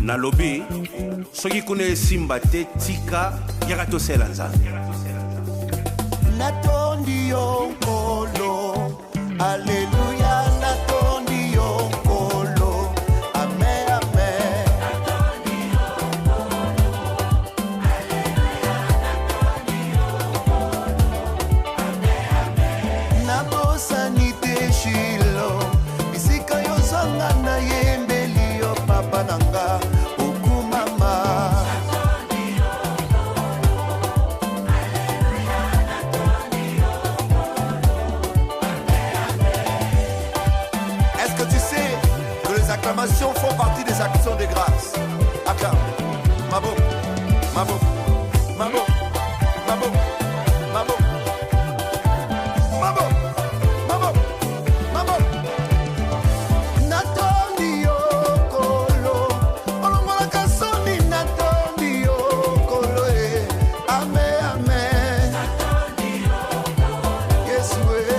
Nalobi soki kune simba te tika yaka tosela nzambe. Natondi yo nkolo, Alléluia, natondi yo nkolo, Amen, Amen. Natondi yo nkolo, Alléluia, natondi yo nkolo, Amen, Amen. Nabosani te shilo, bisika yo zanga na yembeli yo papa nanga, okumama. Les acclamations font partie des actions de grâce. Acclame. Mabo, mabo, mabo, mabo, mabo, mabo, mabo, mabo. Natondi yo kolo, olongola kasoni natondi yo kolo, amen, amen. Natondi yo kolo, Yesu.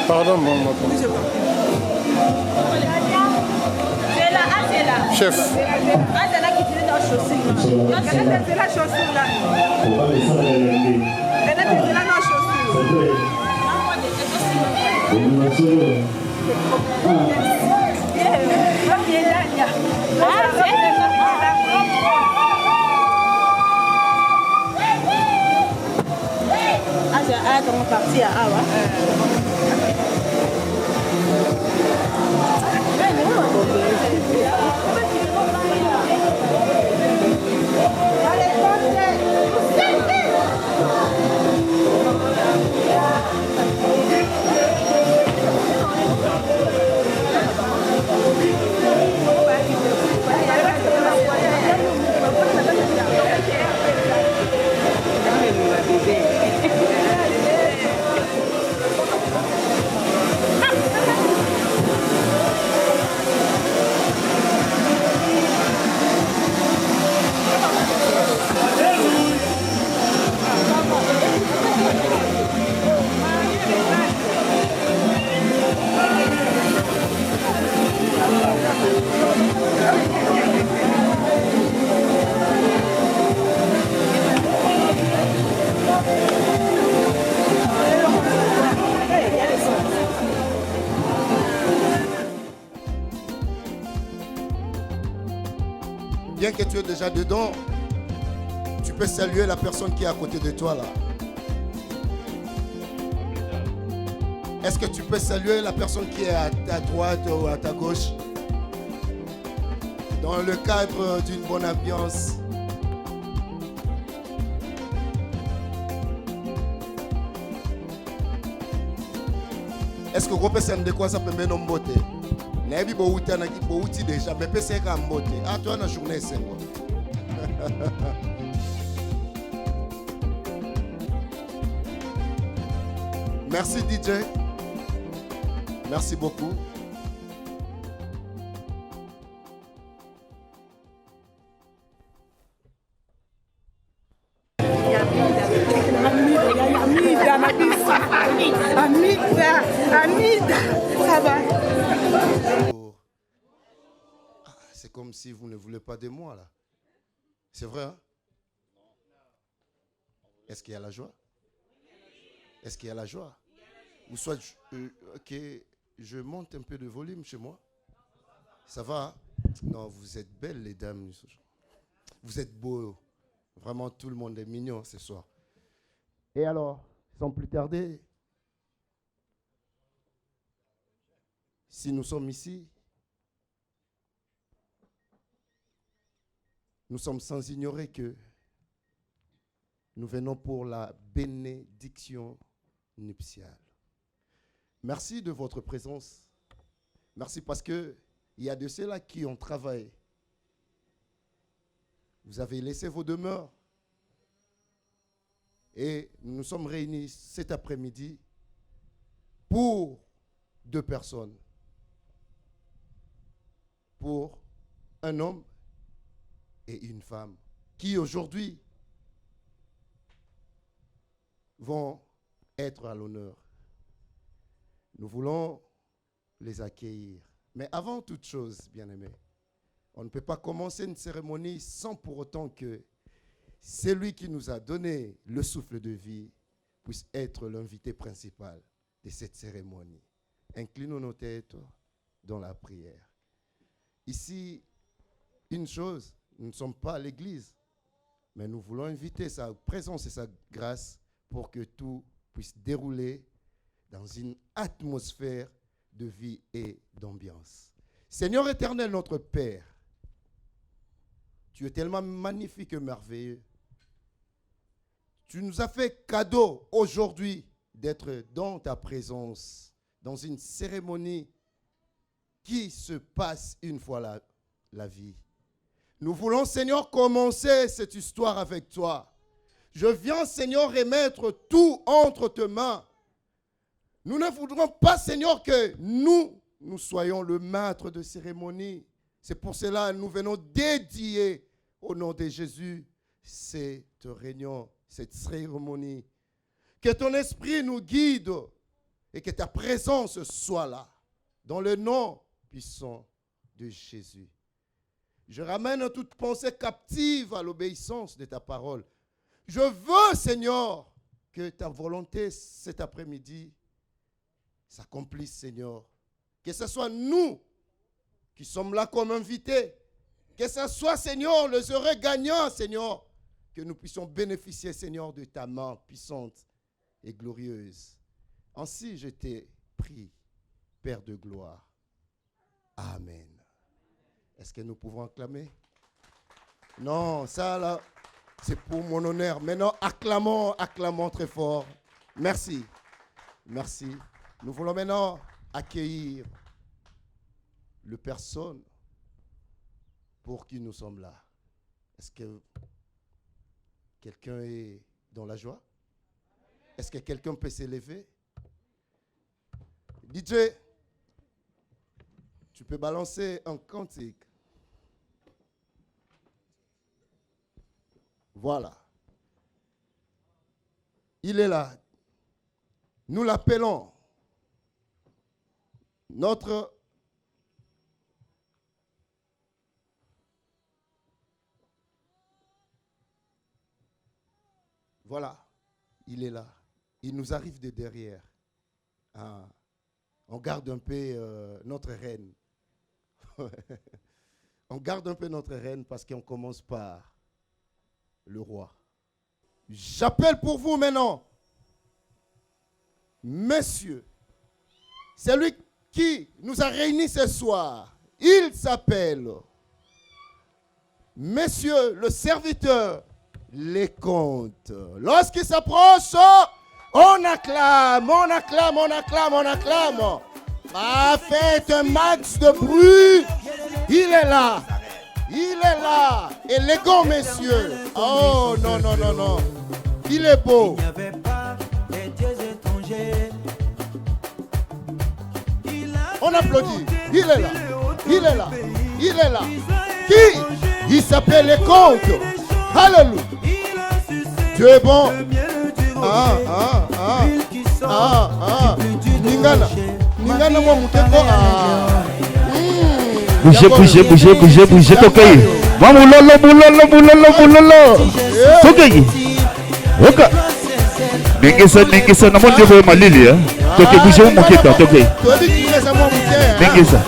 Pardon, bon, c'est là. Chef. C'est là qui tire dans la chaussure. C'est la chaussure là. C'est là dans la chaussure. Ah, comment partir à Awa? Bien que tu es déjà dedans, tu peux saluer la personne qui est à côté de toi là. Est-ce que tu peux saluer la personne qui est à ta droite ou à ta gauche? Dans le cadre d'une bonne ambiance. Est-ce que vous pouvez de quoi ça peut mener en beauté? Nabi Bouta n'a qui Bouti déjà, mais peut c'est en beauté. Ah, toi, la journée, c'est moi. Merci DJ. Merci beaucoup. C'est comme si vous ne voulez pas de moi là. C'est vrai, hein? Est-ce qu'il y a la joie? Est-ce qu'il y a la joie? Ou soit, ok, je monte un peu de volume chez moi. Ça va, hein? Non, vous êtes belles les dames. Vous êtes beaux. Vraiment, tout le monde est mignon ce soir. Et alors, sans plus tarder, si nous sommes ici, nous sommes sans ignorer que nous venons pour la bénédiction nuptiale. Merci de votre présence. Merci parce qu'il y a de ceux-là qui ont travaillé. Vous avez laissé vos demeures. Et nous nous sommes réunis cet après-midi pour 2 personnes. Pour un homme et une femme qui aujourd'hui vont être à l'honneur. Nous voulons les accueillir. Mais avant toute chose, bien-aimés, on ne peut pas commencer une cérémonie sans pour autant que celui qui nous a donné le souffle de vie puisse être l'invité principal de cette cérémonie. Inclinons nos têtes dans la prière. Ici, une chose, nous ne sommes pas à l'église, mais nous voulons inviter sa présence et sa grâce pour que tout puisse dérouler dans une atmosphère de vie et d'ambiance. Seigneur éternel, notre Père, tu es tellement magnifique et merveilleux. Tu nous as fait cadeau aujourd'hui d'être dans ta présence, dans une cérémonie qui se passe une fois la vie. Nous voulons, Seigneur, commencer cette histoire avec toi. Je viens, Seigneur, remettre tout entre tes mains. Nous ne voudrons pas, Seigneur, que nous soyons le maître de cérémonie. C'est pour cela que nous venons dédier au nom de Jésus cette réunion, cette cérémonie. Que ton esprit nous guide et que ta présence soit là. Dans le nom puissant de Jésus. Je ramène toute pensée captive à l'obéissance de ta parole. Je veux, Seigneur, que ta volonté cet après-midi s'accomplisse, Seigneur. Que ce soit nous qui sommes là comme invités. Que ce soit, Seigneur, les heureux gagnants, Seigneur. Que nous puissions bénéficier, Seigneur, de ta main puissante et glorieuse. Ainsi, je t'ai prie, Père de gloire. Amen. Est-ce que nous pouvons acclamer? Non, ça là, c'est pour mon honneur. Maintenant, acclamons très fort. Merci. Merci. Nous voulons maintenant accueillir le personne pour qui nous sommes là. Est-ce que quelqu'un est dans la joie? Est-ce que quelqu'un peut s'élever? DJ, tu peux balancer un cantique. Voilà. Il est là. Nous l'appelons notre voilà, il est là. Il nous arrive de derrière. On garde un peu notre reine. On garde un peu notre reine parce qu'on commence par le roi. J'appelle pour vous maintenant, messieurs, celui qui nous a réunis ce soir, il s'appelle Messieurs le serviteur, les comptes. Lorsqu'il s'approche, on acclame, on acclame, on acclame, on acclame. Ah, faites un max de bruit. Il est là. Il est là. Élégant, messieurs. Oh, non, non, non, non. Il est beau. Il n'y avait pas des dieux étrangers. On applaudit. Il est là. Il est là. Il est là. Qui? Il s'appelle les comptes. Alléluia. Dieu est bon. Ningana. Ningana moi muteko. Bougez, Tokei. Boulolo. Tokei. Oka. Ningesa, na mon Dieu, malili. Tokei, bougez mon keta, Tokei. Ningesa,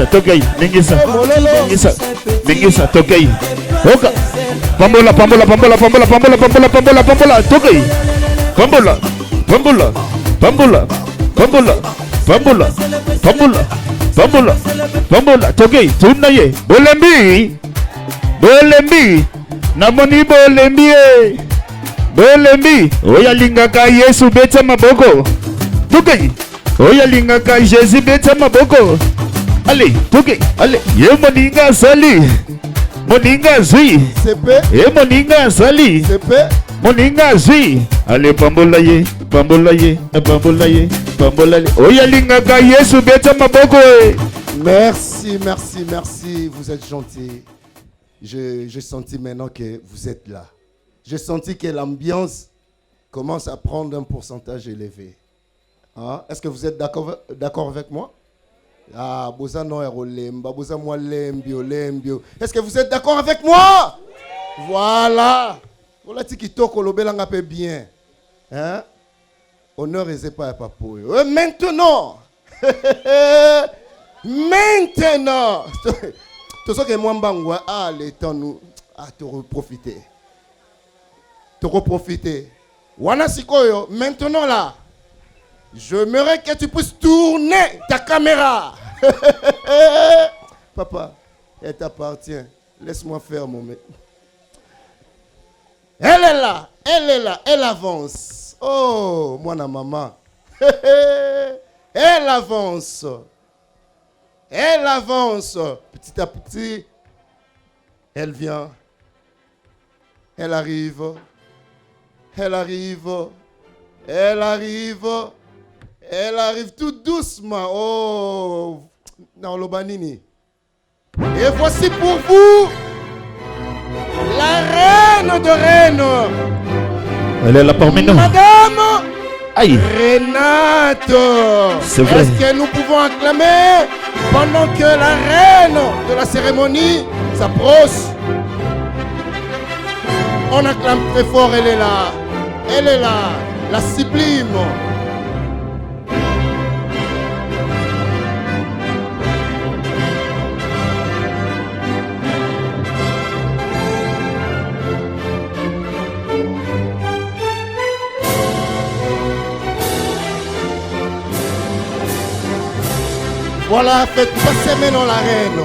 Tokei. Ningesa, Tokei. Oka. Pambola, Tokei. Pambola, Tokei. Tunaye. Bolembi. Namoni Bolembi. Oya lingaka Yesu beta maboko. Tokei. Oya lingaka Jésus beta maboko. Allez, Tokei. Allez. Ye moninga sali. Moninga zui. Sepe. E moninga sali. Sepe. Moninga zui. Allez, pambola ye. Oya lingaka Yesu beta maboko. Merci. Vous êtes gentil. J'ai senti maintenant que vous êtes là. J'ai senti que l'ambiance commence à prendre un pourcentage élevé. Hein? Est-ce que vous êtes d'accord avec moi? Ah, est-ce que vous êtes d'accord avec moi? Voilà. Voilà tikitoko lobelanga pe bien. Hein? Honneur et pas à papo. Maintenant. Maintenant. Tout ce que moi mbangwa le temps nous te reprofiter. Wana sikoyo maintenant là. J'aimerais que tu puisses tourner ta caméra. Papa, elle t'appartient. Laisse-moi faire mon mec. Elle est là, elle avance. Oh, moi na maman. Elle avance. Petit à petit. Elle vient. Elle arrive tout doucement. Oh, dans l'Obanini. Et voici pour vous la reine de reines. Elle est là parmi nous. Madame Aïe. Renate. C'est vrai. Est-ce que nous pouvons acclamer pendant que la reine de la cérémonie s'approche? On acclame très fort, elle est là, la sublime. Voilà, faites passer maintenant la reine.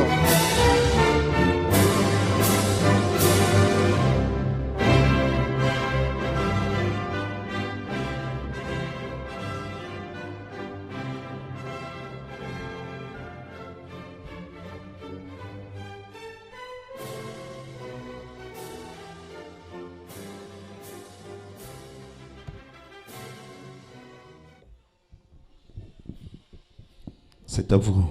C'est à vous.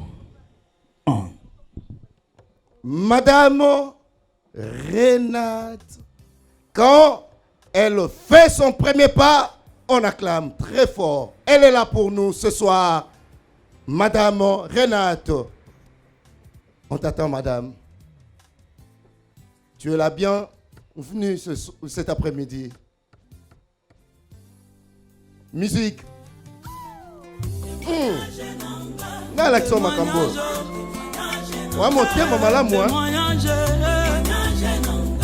Madame Renate, quand elle fait son premier pas, on acclame très fort. Elle est là pour nous ce soir. Madame Renate. On t'attend, madame. Tu es la bienvenue cet après-midi. Musique. Nga l'action makambo. Wa motema malamu hein.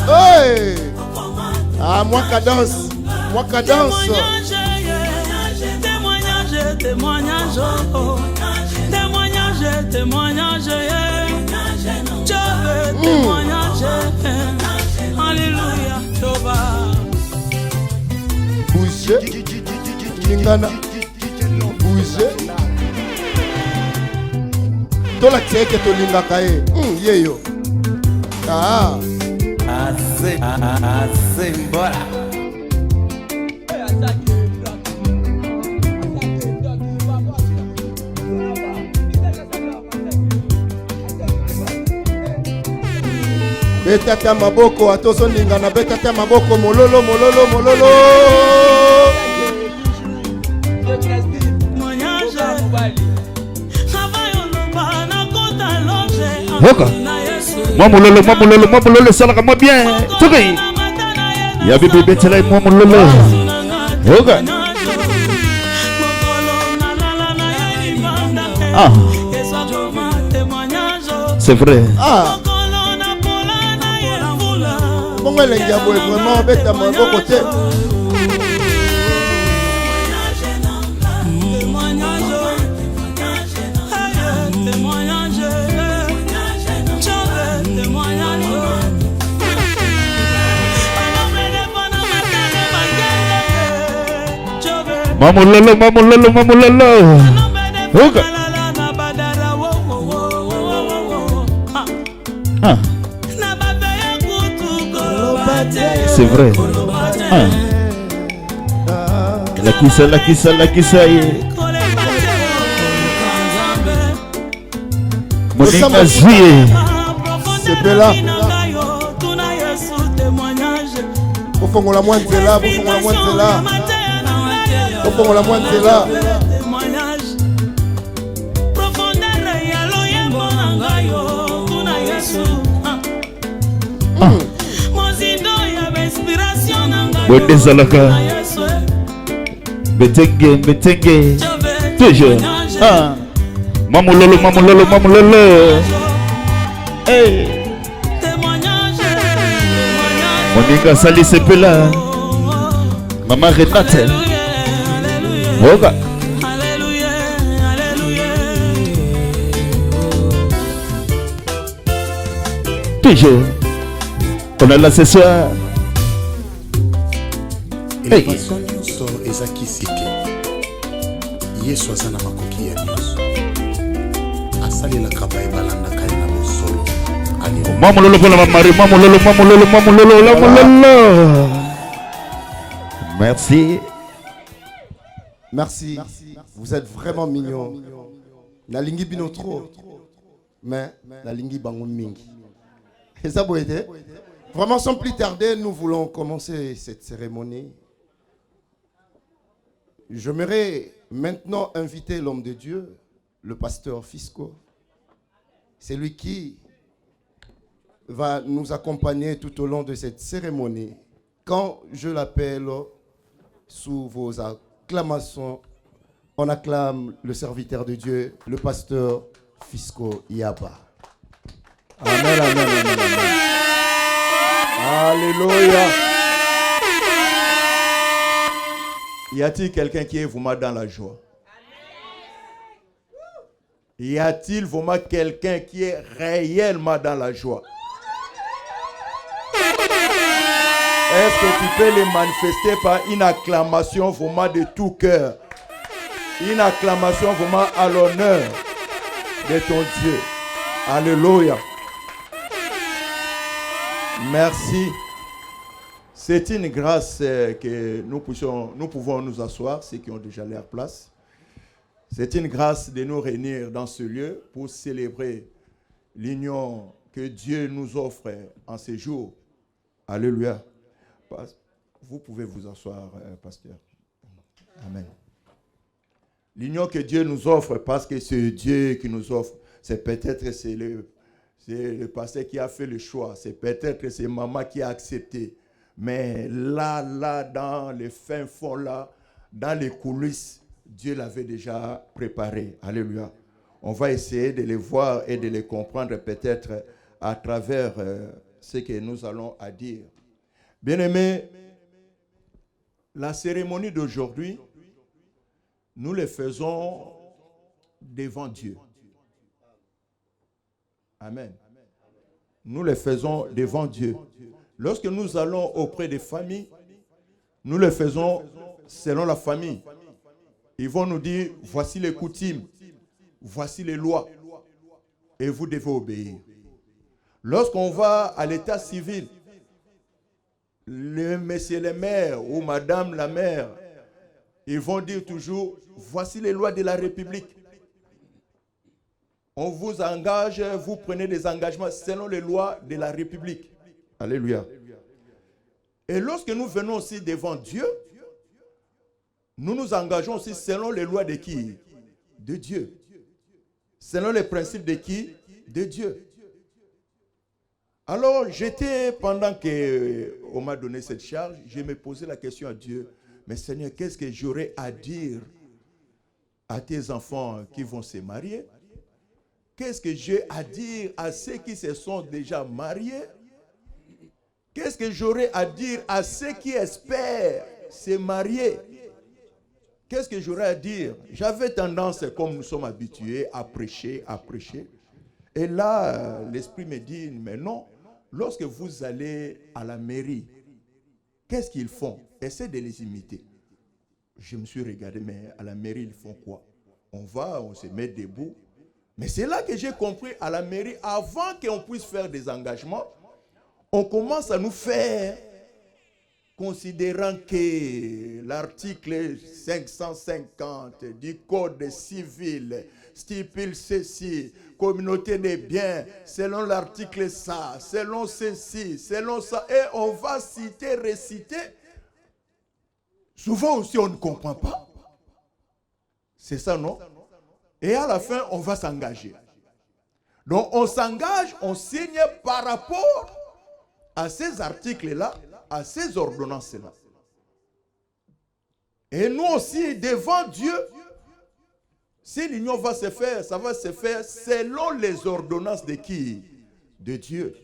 Hey! Ah, moi cadence. Moi cadence. Témoignage. Alléluia. Bouger. Lingana. Bouger. Tola tseke to lingaka e. Yeyo. Ah. Assez voilà. Betata maboko atozo lingana betata maboko mololo. Yoka. Mamulolo, salaka moi bien. Tuki. Ya bibi betela mamulolo. Yoka. Ah. C'est vrai. Ah. Bongo elengi ya boye vraiment beta maboko te. Mamulolo. Yoka. Ah. C'est vrai. Ah. La kissa. Moninga juillet. C'est là. Ofongola moins nzela. Wende zalaka. Betenge. Toujours. Ah. Mamulolo. Hey. Moninga sali sepela. Maman Renate. Oga. Toujours. On est là ce soir. Élévation nyonso ezaki sike. Yesu aza na makoki ya nyonso. Asalelaka bayebalandaka ye na bosolo. Mamulolo pour la Marie. Mamulolo. Merci. Vous êtes vraiment mignons. Nalingi bino trop. Mais nalingi bango mingi. Et ça boite. Vraiment sans plus tarder, nous voulons commencer cette cérémonie. J'aimerais maintenant inviter l'homme de Dieu, le pasteur Fisco. C'est lui qui va nous accompagner tout au long de cette cérémonie. Quand je l'appelle sous vos acclamations, on acclame le serviteur de Dieu, le pasteur Fisco Yaba. Amen. Alléluia. Y a-t-il quelqu'un qui est vraiment dans la joie? Y a-t-il vraiment quelqu'un qui est réellement dans la joie? Est-ce que tu peux le manifester par une acclamation vraiment de tout cœur? Une acclamation vraiment à l'honneur de ton Dieu. Alléluia. Merci. C'est une grâce que nous pouvons nous asseoir, ceux qui ont déjà leur place. C'est une grâce de nous réunir dans ce lieu pour célébrer l'union que Dieu nous offre en ces jours. Alléluia. Vous pouvez vous asseoir, pasteur. Amen. L'union que Dieu nous offre, parce que c'est Dieu qui nous offre, c'est peut-être le pasteur qui a fait le choix, c'est peut-être c'est maman qui a accepté. Mais là, dans les fins fonds, là, dans les coulisses, Dieu l'avait déjà préparé. Alléluia. On va essayer de les voir et de les comprendre peut-être à travers ce que nous allons à dire. Bien-aimés, la cérémonie d'aujourd'hui, nous le faisons devant Dieu. Amen. Nous le faisons devant Dieu. Lorsque nous allons auprès des familles, nous le faisons selon la famille. Ils vont nous dire, voici les coutumes, voici les lois, et vous devez obéir. Lorsqu'on va à l'état civil, le monsieur le maire ou madame la maire, ils vont dire toujours, voici les lois de la République. On vous engage, vous prenez des engagements selon les lois de la République. Alléluia. Et lorsque nous venons aussi devant Dieu, nous nous engageons aussi selon les lois de qui? De Dieu. Selon les principes de qui? De Dieu. Alors, pendant qu'on m'a donné cette charge, je me posais la question à Dieu, mais Seigneur, qu'est-ce que j'aurais à dire à tes enfants qui vont se marier? Qu'est-ce que j'ai à dire à ceux qui se sont déjà mariés? Qu'est-ce que j'aurais à dire à ceux qui espèrent se marier? Qu'est-ce que j'aurais à dire? J'avais tendance, comme nous sommes habitués, à prêcher. Et là, l'Esprit me dit, mais non, lorsque vous allez à la mairie, qu'est-ce qu'ils font? Essayez de les imiter. Je me suis regardé, mais à la mairie, ils font quoi? On va, on se met debout. Mais c'est là que j'ai compris, à la mairie, avant qu'on puisse faire des engagements, on commence à nous faire, considérant que l'article 550 du Code civil stipule ceci, communauté des biens, selon l'article ça, selon ceci, selon ça, et on va citer, réciter. Souvent aussi, on ne comprend pas. C'est ça, non? Et à la fin, on va s'engager. Donc, on s'engage, on signe par rapport à ces articles-là, à ces ordonnances-là. Et nous aussi, devant Dieu, si l'union va se faire, ça va se faire selon les ordonnances de qui? De Dieu.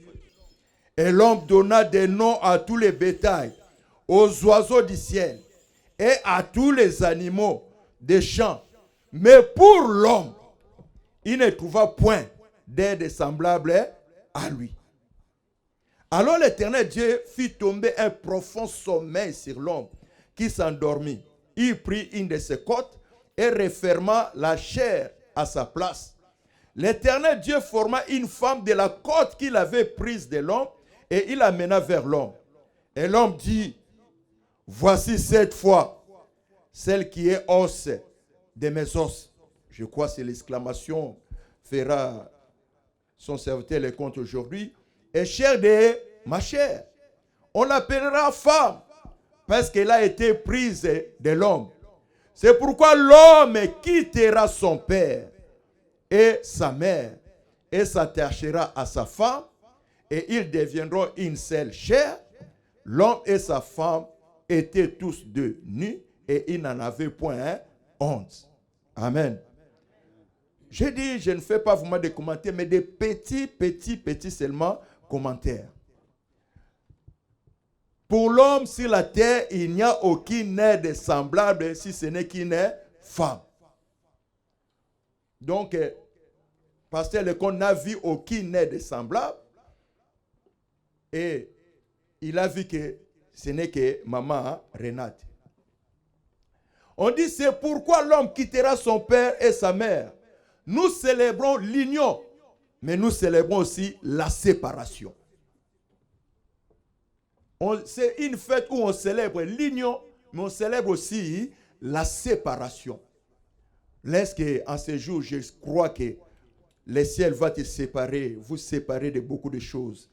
Et l'homme donna des noms à tous les bétails, aux oiseaux du ciel et à tous les animaux des champs. Mais pour l'homme, il ne trouva point d'aide semblable à lui. Alors l'Éternel Dieu fit tomber un profond sommeil sur l'homme qui s'endormit. Il prit une de ses côtes et referma la chair à sa place. L'Éternel Dieu forma une femme de la côte qu'il avait prise de l'homme et il l'amena vers l'homme. Et l'homme dit, voici cette fois celle qui est os de mes os. Je crois que c'est l'exclamation fera son serviteur les comptes aujourd'hui. Et chair de ma chair. On l'appellera femme parce qu'elle a été prise de l'homme. C'est pourquoi l'homme quittera son père et sa mère et s'attachera à sa femme et ils deviendront une seule chair. L'homme et sa femme étaient tous deux nus et ils n'en avaient point honte. Amen. J'ai dit, je ne fais pas vraiment des commentaires, mais des petits seulement commentaires. Pour l'homme sur la terre, il n'y a aucune aide semblable si ce n'est qu'une femme. Donc, Pasteur Lecomte n'a vu aucune aide semblable et il a vu que ce n'est que maman Renate. On dit, c'est pourquoi l'homme quittera son père et sa mère. Nous célébrons l'union, mais nous célébrons aussi la séparation. C'est une fête où on célèbre l'union, mais on célèbre aussi la séparation. En ce jour, je crois que le ciel va te séparer, vous séparer de beaucoup de choses.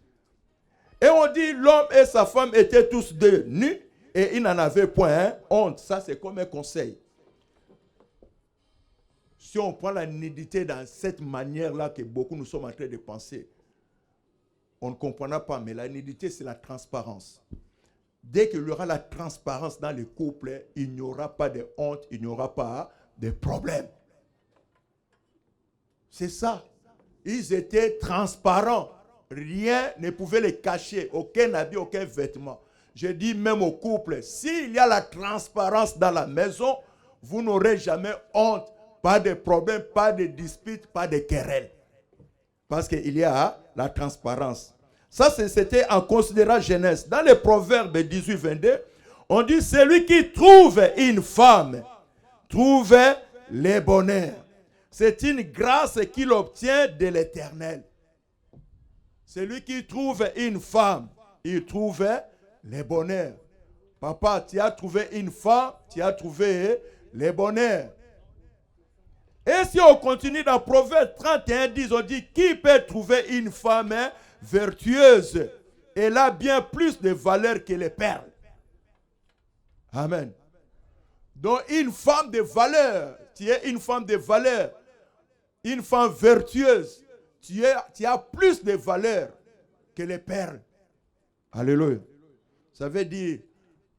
Et on dit, l'homme et sa femme étaient tous deux nus, et ils n'en avaient point honte. Ça, c'est comme un conseil. Si on prend la nudité dans cette manière-là que beaucoup nous sommes en train de penser, on ne comprendra pas, mais la nudité, c'est la transparence. Dès qu'il y aura la transparence dans le couple, il n'y aura pas de honte, il n'y aura pas de problème. C'est ça. Ils étaient transparents. Rien ne pouvait les cacher. Aucun habit, aucun vêtement. Je dis même au couple, s'il y a la transparence dans la maison, vous n'aurez jamais honte. Pas de problème, pas de dispute, pas de querelle. Parce qu'il y a la transparence. Ça, c'était en considérant Genèse. Dans les Proverbes 18-22, on dit, celui qui trouve une femme, trouve le bonheur. C'est une grâce qu'il obtient de l'Éternel. Celui qui trouve une femme, il trouve le bonheur. Papa, tu as trouvé une femme, tu as trouvé le bonheur. Et si on continue dans Proverbe 31, 10, on dit, qui peut trouver une femme vertueuse? Elle a bien plus de valeur que les perles. Amen. Donc une femme de valeur, tu es une femme de valeur, une femme vertueuse, tu as plus de valeur que les perles. Alléluia. Ça veut dire,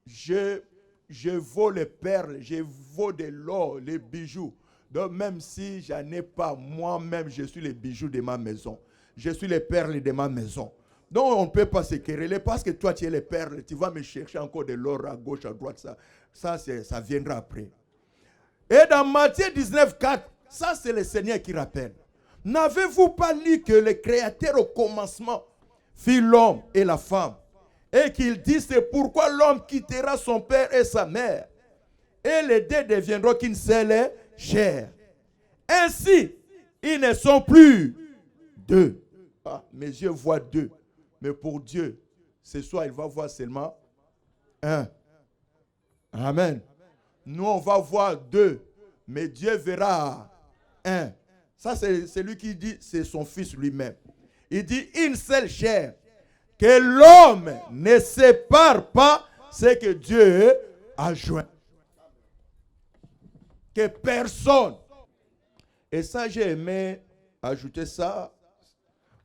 je vaux les perles, je vaux de l'or, les bijoux. Donc même si je n'en ai pas, moi-même, je suis les bijoux de ma maison. Je suis les perles de ma maison. Donc on ne peut pas se quereller parce que toi tu es les perles, tu vas me chercher encore de l'or à gauche, à droite. Ça viendra après. Et dans Matthieu 19, 4, ça c'est le Seigneur qui rappelle. N'avez-vous pas lu que le Créateur au commencement fit l'homme et la femme? Et qu'il dit, c'est pourquoi l'homme quittera son père et sa mère. Et les deux deviendront qu'une seule chair. Ainsi, ils ne sont plus deux. Ah, mes yeux voient deux. Mais pour Dieu, ce soir, il va voir seulement un. Amen. Nous, on va voir deux. Mais Dieu verra un. Ça, c'est lui qui dit, c'est son fils lui-même. Il dit, une seule chair. Que l'homme ne sépare pas ce que Dieu a joint. Que personne. Et ça, j'ai aimé ajouter ça.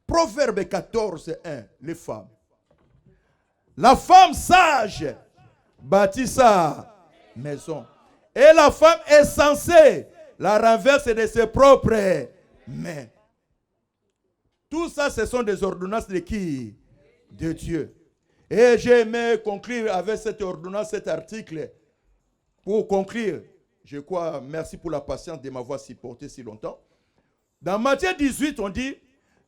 Proverbe 14, 1, les femmes. La femme sage bâtit sa maison. Et la femme est censée la renverser de ses propres mains. Tout ça, ce sont des ordonnances de qui? De Dieu. Et j'ai aimé conclure avec cette ordonnance, cet article. Pour conclure, je crois, merci pour la patience de m'avoir supporté si longtemps. Dans Matthieu 18, on dit,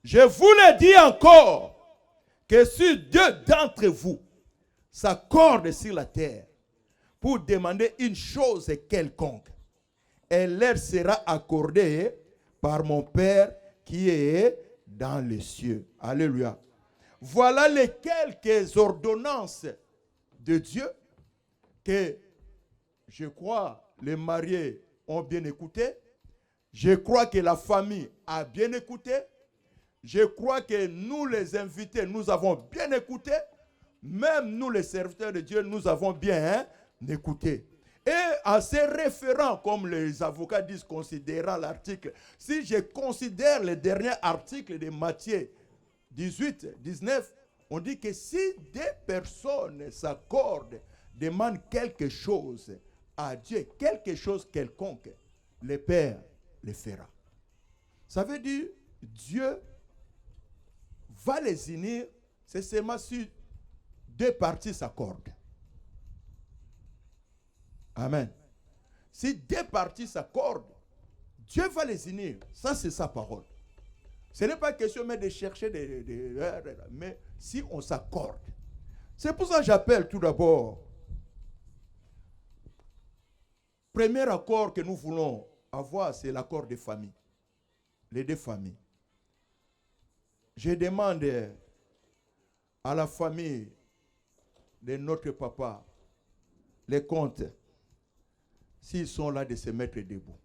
je vous le dis encore, que si deux d'entre vous s'accordent sur la terre pour demander une chose quelconque, elle leur sera accordée par mon Père qui est dans les cieux. Alléluia. Voilà les quelques ordonnances de Dieu que je crois les mariés ont bien écouté. Je crois que la famille a bien écouté. Je crois que nous les invités, nous avons bien écouté. Même nous les serviteurs de Dieu, nous avons bien écouté. Et en se référant, comme les avocats disent, considérant l'article, si je considère le dernier article de Matthieu 18, 19, on dit que si deux personnes s'accordent, demandent quelque chose à Dieu, quelque chose quelconque, le Père le fera. Ça veut dire, Dieu va les unir, c'est seulement si deux parties s'accordent. Amen. Si deux parties s'accordent, Dieu va les unir. Ça, c'est sa parole. Ce n'est pas question mais de chercher mais si on s'accorde. C'est pour ça que j'appelle tout d'abord. Premier accord que nous voulons avoir, c'est l'accord des familles. Les deux familles. Je demande à la famille de notre papa, les comptes, s'ils sont là de se mettre debout.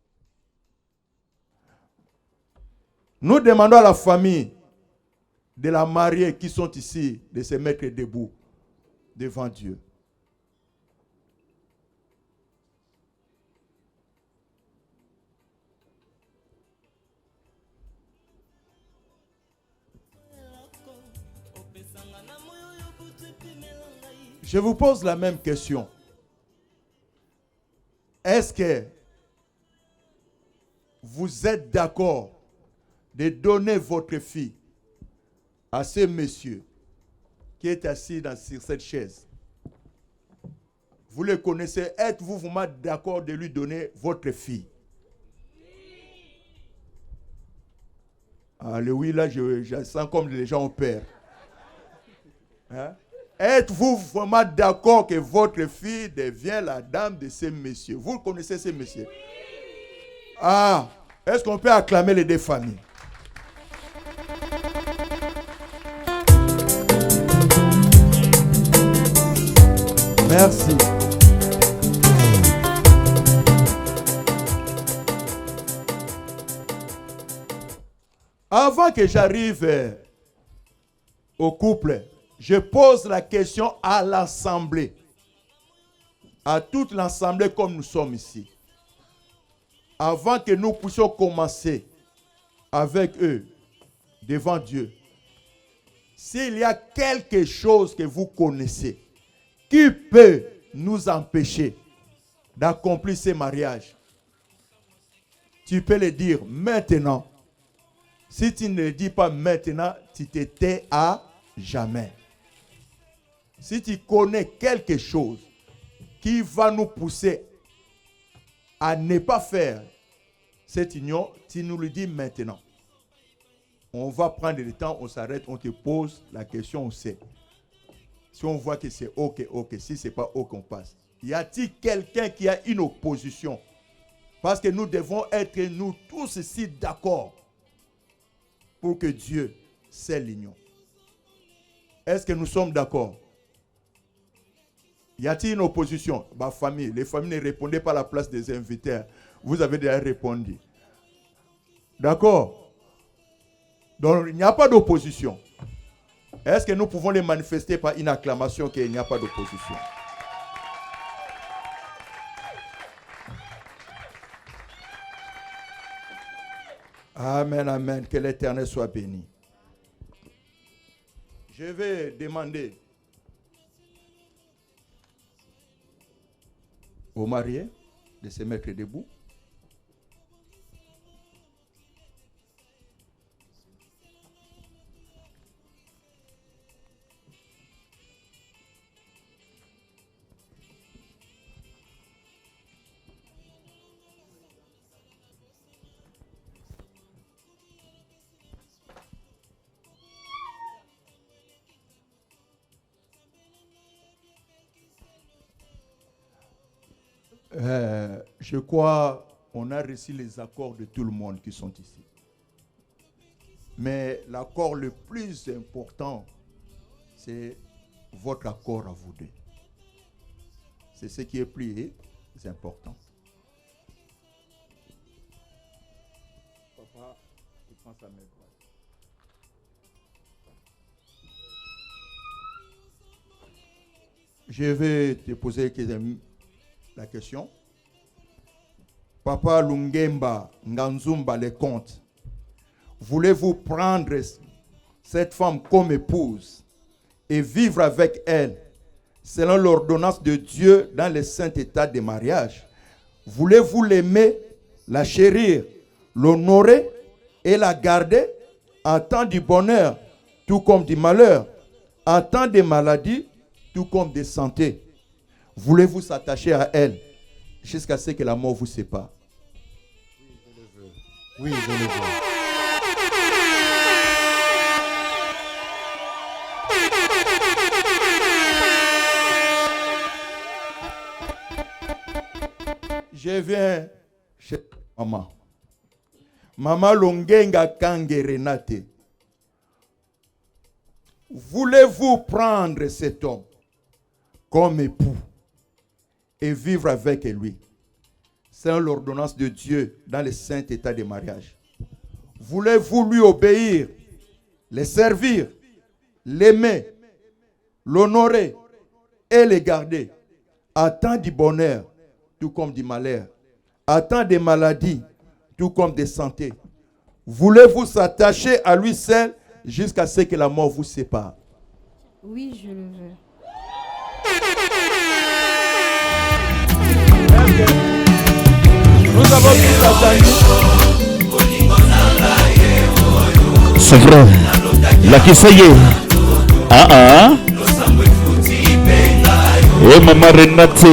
Nous demandons à la famille de la mariée qui sont ici de se mettre debout devant Dieu. Je vous pose la même question. Est-ce que vous êtes d'accord de donner votre fille à ce monsieur qui est assis sur cette chaise. Vous le connaissez, êtes-vous vraiment d'accord de lui donner votre fille? Ah, le oui, là, je sens comme les gens ont peur. Hein? Êtes-vous vraiment d'accord que votre fille devient la dame de ce monsieur? Vous connaissez ce monsieur? Ah, est-ce qu'on peut acclamer les deux familles? Merci. Avant que j'arrive au couple, je pose la question à l'assemblée, à toute l'assemblée comme nous sommes ici. Avant que nous puissions commencer avec eux devant Dieu, s'il y a quelque chose que vous connaissez qui peut nous empêcher d'accomplir ce mariage, tu peux le dire maintenant. Si tu ne le dis pas maintenant, tu te tais à jamais. Si tu connais quelque chose qui va nous pousser à ne pas faire cette union, tu nous le dis maintenant. On va prendre le temps, on s'arrête, on te pose la question, on sait. Si on voit que c'est OK, OK. Si ce n'est pas OK, on passe. Y a-t-il quelqu'un qui a une opposition? Parce que nous devons être, nous tous ici, d'accord pour que Dieu scelle l'union. Est-ce que nous sommes d'accord? Y a-t-il une opposition? Ma famille, les familles ne répondaient pas à la place des invités. Vous avez déjà répondu. D'accord? Donc, il n'y a pas d'opposition. Est-ce que nous pouvons les manifester par une acclamation qu'il n'y a pas d'opposition? Amen, amen. Que l'Éternel soit béni. Je vais demander aux mariés de se mettre debout. Je crois qu'on a reçu les accords de tout le monde qui sont ici. Mais l'accord le plus important, c'est votre accord à vous deux. C'est ce qui est plus important. Papa, il prend sa main droite. Je vais te poser la question. Papa Lungemba Nganzumba le comte, voulez-vous prendre cette femme comme épouse et vivre avec elle selon l'ordonnance de Dieu dans le saint état de mariage? Voulez-vous l'aimer, la chérir, l'honorer et la garder en temps du bonheur, tout comme du malheur, en temps de maladie, tout comme de santé? Voulez-vous s'attacher à elle jusqu'à ce que la mort vous sépare? Oui, je le veux. Je viens chez maman. Maman Longenga Kange Renate. Voulez-vous prendre cet homme comme époux et vivre avec lui selon l'ordonnance de Dieu dans le saint état de mariage? Voulez-vous lui obéir, le servir, l'aimer, l'honorer et le garder à temps du bonheur, tout comme du malheur, à temps de maladie, tout comme de santé? Voulez-vous s'attacher à lui seul jusqu'à ce que la mort vous sépare? Oui, je le veux. Nous avons tous attendu. C'est vrai. La qui ça y est. Ah ah. Et maman Renate.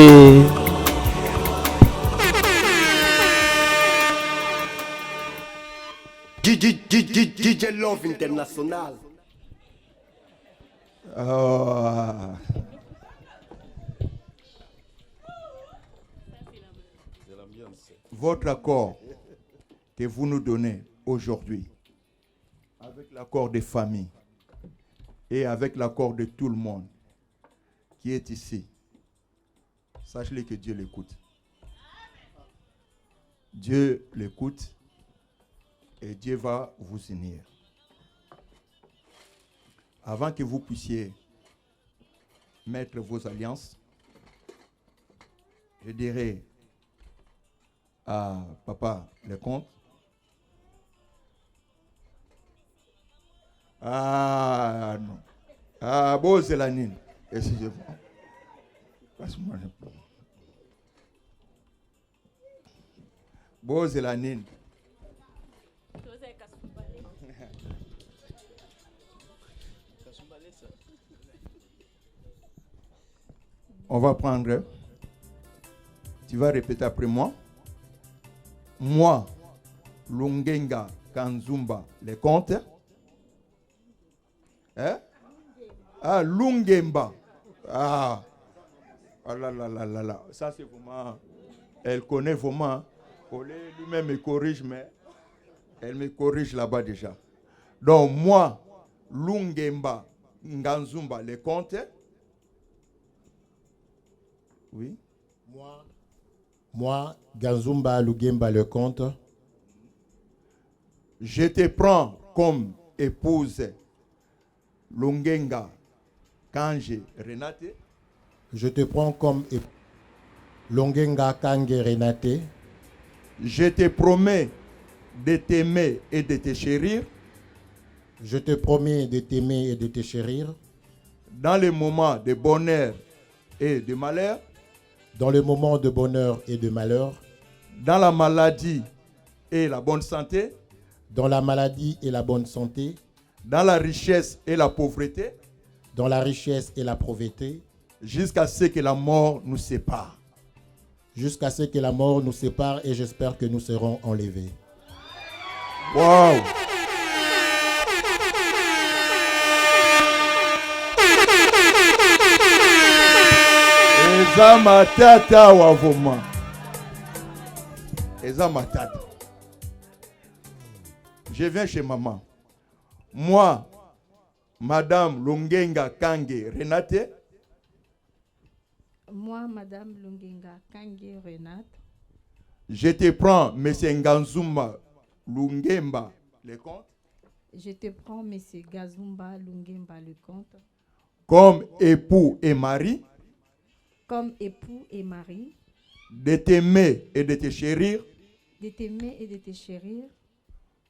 DJ Love International. Votre accord que vous nous donnez aujourd'hui, avec l'accord des familles et avec l'accord de tout le monde qui est ici, sachez que Dieu l'écoute. Dieu l'écoute et Dieu va vous unir. Avant que vous puissiez mettre vos alliances, je dirais à Papa Lecomte, ah non, ah bon c'est la nine, excusez-moi, passe-moi le peu. Bon c'est la nine. On va prendre, tu vas répéter après moi. Moi, Lungenga Kanzumba Lecomte. Hein? Ah, Lungemba. Ah. Ah là là là là là. Ça c'est vraiment. Elle connaît vraiment. Lui-même me corrige, mais elle me corrige là-bas déjà. Donc, moi, Lungemba Nganzumba Lecomte. Oui. Moi, Ganzumba Lugemba Lecomte. Je te prends comme épouse Lungenga Kange Renate. Je te prends comme épouse Lungenga Kange Renate. Je te promets de t'aimer et de te chérir. Je te promets de t'aimer et de te chérir. Dans les moments de bonheur et de malheur. Dans le moment de bonheur et de malheur. Dans la maladie et la bonne santé. Dans la maladie et la bonne santé. Dans la richesse et la pauvreté. Dans la richesse et la pauvreté. Jusqu'à ce que la mort nous sépare. Jusqu'à ce que la mort nous sépare et j'espère que nous serons enlevés. Wow! Eza matata wavoma. Eza matata. Je viens chez maman. Moi, Madame Lungenga Kange Renate. Moi, Madame Lungenga Kange Renate. Je te prends, Monsieur Nganzumba Lungemba Lecomte. Je te prends, Monsieur Gazumba Lungemba Lecomte. Comme époux et mari. Comme époux et mari. De t'aimer et de te chérir. De t'aimer et de te chérir.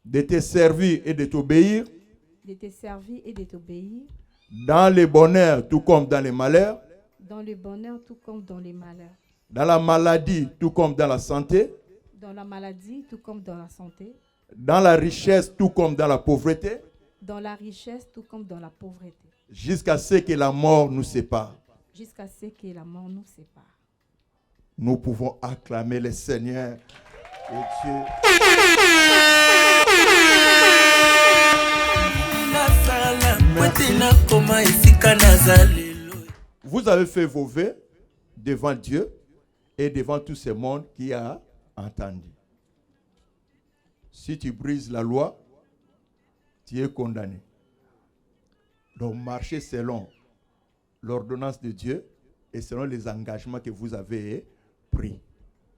De te servir et de t'obéir. De te servir et de t'obéir. Dans le bonheur tout comme dans les malheurs. Dans le bonheur tout comme dans les malheurs. Dans la maladie tout comme dans la santé. Dans la maladie tout comme dans la santé. Dans la richesse tout comme dans la pauvreté. Dans la richesse tout comme dans la pauvreté. Jusqu'à ce que la mort nous sépare. Jusqu'à ce que la mort nous sépare. Nous pouvons acclamer le Seigneur et Dieu. Vous avez fait vos vœux devant Dieu et devant tout ce monde qui a entendu. Si tu brises la loi, tu es condamné. Donc marchez selon l'ordonnance de Dieu et selon les engagements que vous avez pris.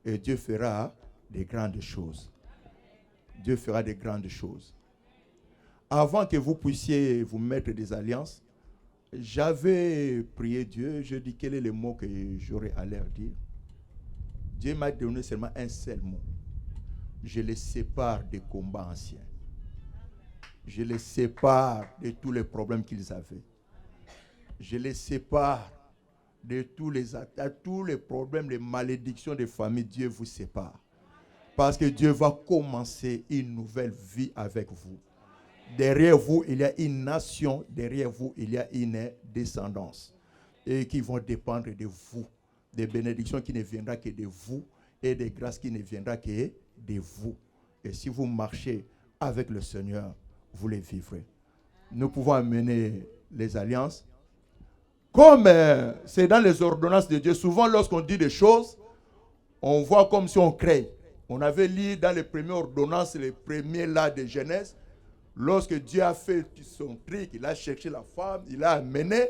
Et Dieu fera des grandes choses. Dieu fera des grandes choses. Avant que vous puissiez vous mettre des alliances, j'avais prié Dieu, je dis quel est le mot que j'aurais à leur dire. Dieu m'a donné seulement un seul mot. Je les sépare des combats anciens. Je les sépare de tous les problèmes qu'ils avaient. Je les sépare de tous les problèmes, les malédictions des familles. Dieu vous sépare. Parce que Dieu va commencer une nouvelle vie avec vous. derrière vous, il y a une nation, derrière vous, il y a une descendance. Et qui vont dépendre de vous. Des bénédictions qui ne viendront que de vous et des grâces qui ne viendront que de vous. Et si vous marchez avec le Seigneur, vous les vivrez. Nous pouvons amener les alliances. Comme c'est dans les ordonnances de Dieu, souvent lorsqu'on dit des choses, on voit comme si on crée. On avait lu dans les premières ordonnances, les premiers là de Genèse, lorsque Dieu a fait son truc, il a cherché la femme, il a amené.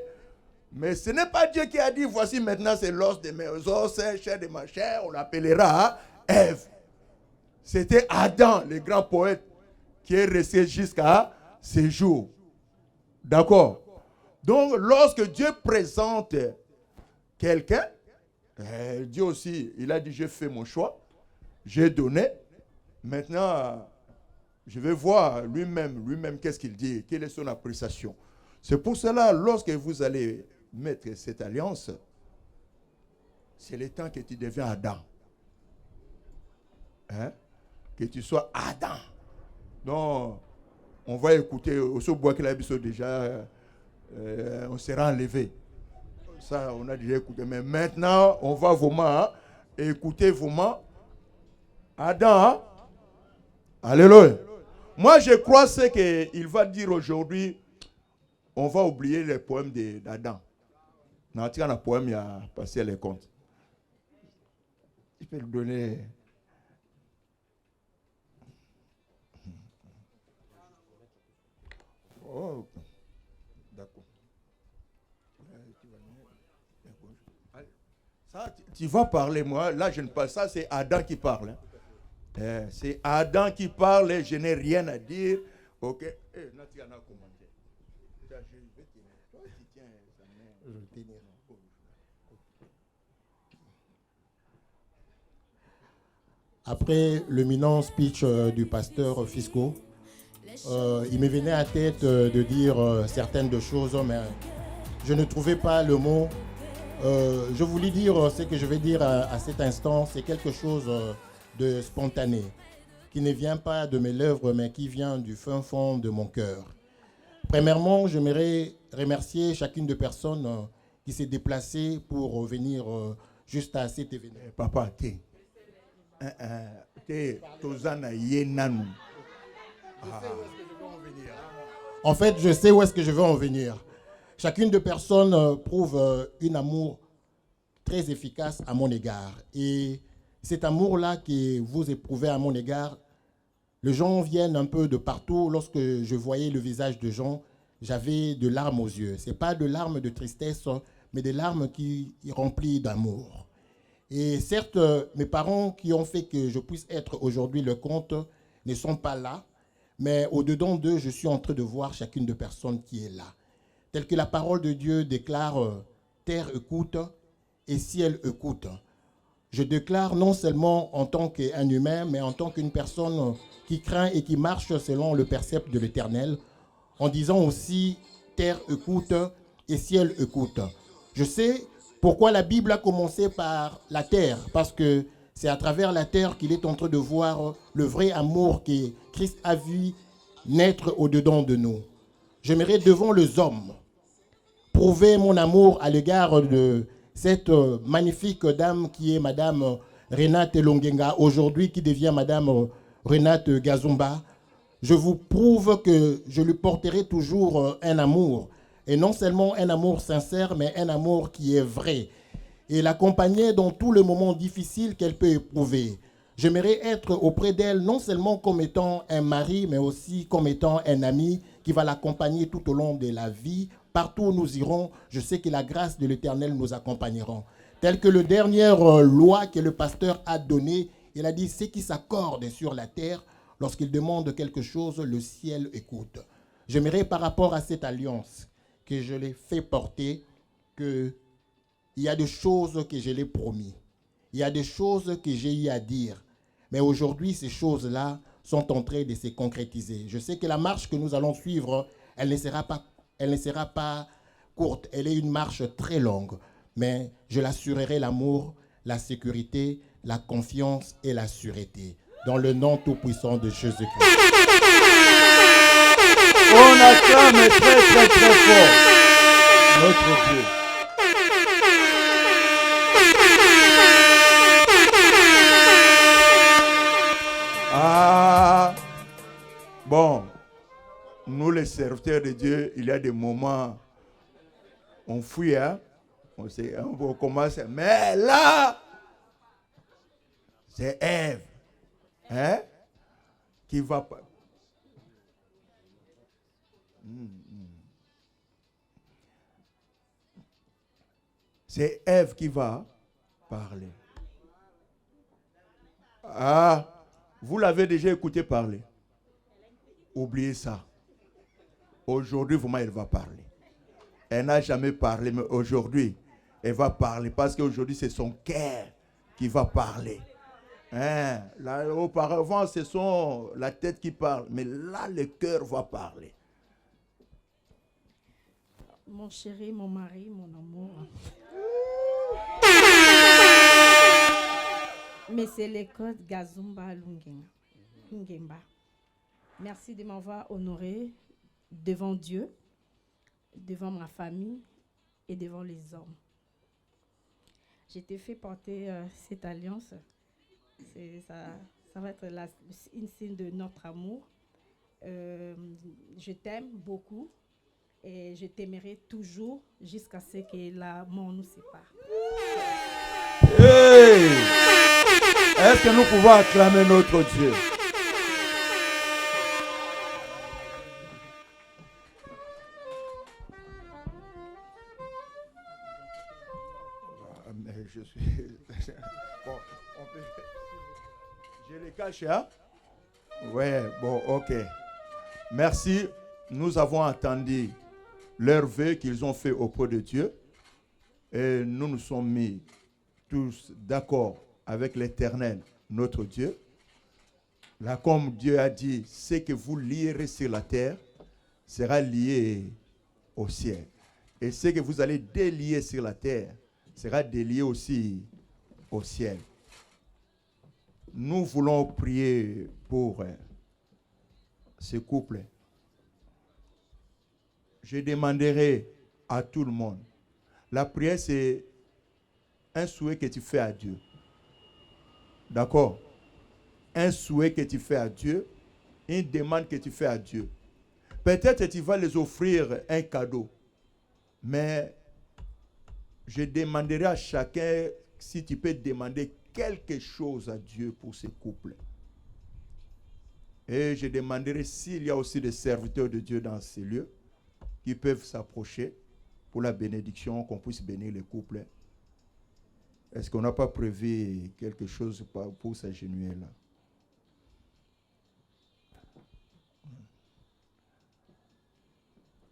Mais ce n'est pas Dieu qui a dit, voici maintenant c'est l'os de mes os, chair de ma chair, on l'appellera Ève. C'était Adam, le grand poète, qui est resté jusqu'à ces jours. D'accord? Donc, lorsque Dieu présente quelqu'un, Dieu aussi, il a dit, j'ai fait mon choix, j'ai donné. Maintenant, je vais voir lui-même, qu'est-ce qu'il dit, quelle est son appréciation. C'est pour cela, lorsque vous allez mettre cette alliance, c'est le temps que tu deviens Adam. Hein? Que tu sois Adam. Donc, on va écouter, au bois qu'il a déjà, on sera enlevé. Ça, on a déjà écouté. Mais maintenant, on va vraiment écouter vraiment Adam. Hein? Alléluia. Moi, je crois ce qu'il va dire aujourd'hui. On va oublier les poèmes d'Adam. Dans le poème, il y a passé les comptes. Il peut le donner. Oh, d'accord. Ça, tu vas parler, moi. Là, je ne parle pas. Ça, c'est Adam qui parle. Hein. C'est Adam qui parle et je n'ai rien à dire. Ok. Après le minant speech du pasteur Fisco, il me venait à tête de dire certaines de choses, mais je ne trouvais pas le mot. Je voulais dire ce que je vais dire à cet instant, c'est quelque chose de spontané, qui ne vient pas de mes lèvres, mais qui vient du fin fond de mon cœur. Premièrement, j'aimerais remercier chacune des personnes qui s'est déplacée pour venir juste à cet événement. Papa, En fait, je sais où est-ce que je veux en venir. Chacune des personnes prouve un amour très efficace à mon égard. Et cet amour-là que vous éprouvez à mon égard, les gens viennent un peu de partout. Lorsque je voyais le visage de gens, j'avais de larmes aux yeux. Ce n'est pas de larmes de tristesse, mais des larmes qui remplissent d'amour. Et certes, mes parents qui ont fait que je puisse être aujourd'hui le comte ne sont pas là, mais au-dedans d'eux, je suis en train de voir chacune des personnes qui est là. Tel que la parole de Dieu déclare « Terre écoute et ciel écoute ». Je déclare non seulement en tant qu'un humain, mais en tant qu'une personne qui craint et qui marche selon le précepte de l'Éternel, en disant aussi « Terre écoute et ciel écoute ». Je sais pourquoi la Bible a commencé par la terre, parce que c'est à travers la terre qu'il est en train de voir le vrai amour que Christ a vu naître au-dedans de nous. J'aimerais devant les hommes prouver mon amour à l'égard de cette magnifique dame qui est Madame Renate Longenga, aujourd'hui qui devient Madame Renate Gazumba. Je vous prouve que je lui porterai toujours un amour. Et non seulement un amour sincère, mais un amour qui est vrai. Et l'accompagner dans tous les moments difficiles qu'elle peut éprouver. J'aimerais être auprès d'elle non seulement comme étant un mari, mais aussi comme étant un ami qui va l'accompagner tout au long de la vie. Partout où nous irons, je sais que la grâce de l'Éternel nous accompagnera. Telle que la dernière loi que le pasteur a donnée, il a dit, ceux qui s'accordent sur la terre, lorsqu'ils demandent quelque chose, le ciel écoute. J'aimerais par rapport à cette alliance, que je l'ai fait porter, qu'il y a des choses que je l'ai promis. Il y a des choses que j'ai eu à dire. Mais aujourd'hui, ces choses-là sont en train de se concrétiser. Je sais que la marche que nous allons suivre, elle ne sera pas courte. Elle est une marche très longue. Mais je l'assurerai l'amour, la sécurité, la confiance et la sûreté. Dans le nom tout-puissant de Jésus-Christ. On acclame très très très fort notre Dieu. Ah, bon, nous les serviteurs de Dieu, il y a des moments, on fuit, hein? On commence, mais là, c'est Ève, hein? Qui va pas. C'est Ève qui va parler. Ah, vous l'avez déjà écouté parler. Oubliez ça. Aujourd'hui, vraiment, elle va parler. Elle n'a jamais parlé, mais aujourd'hui, elle va parler. Parce qu'aujourd'hui, c'est son cœur qui va parler. Hein? Là, auparavant, c'est la tête qui parle. Mais là, le cœur va parler. Mon chéri, mon mari, mon amour. Mais c'est l'école Gazumba Lungemba. Merci de m'avoir honoré devant Dieu, devant ma famille et devant les hommes. J'ai été fait porter cette alliance. Ça va être une signe de notre amour. Je t'aime beaucoup et je t'aimerai toujours jusqu'à ce que la mort nous sépare. Hey! Est-ce que nous pouvons acclamer notre Dieu? Mais je suis... Bon, on peut... Je les cache, hein? Ouais, bon, ok. Merci. Nous avons entendu leur vœu qu'ils ont fait auprès de Dieu. Et nous nous sommes mis tous d'accord avec l'Éternel, notre Dieu. Là, comme Dieu a dit, ce que vous lierez sur la terre sera lié au ciel. Et ce que vous allez délier sur la terre sera délié aussi au ciel. Nous voulons prier pour ce couple. Je demanderai à tout le monde. La prière, c'est un souhait que tu fais à Dieu. D'accord? Un souhait que tu fais à Dieu, une demande que tu fais à Dieu. Peut-être que tu vas les offrir un cadeau, mais je demanderai à chacun si tu peux demander quelque chose à Dieu pour ce couple. Et je demanderai s'il y a aussi des serviteurs de Dieu dans ces lieux qui peuvent s'approcher pour la bénédiction, qu'on puisse bénir les couples. Est-ce qu'on n'a pas prévu quelque chose pour s'agenouiller là?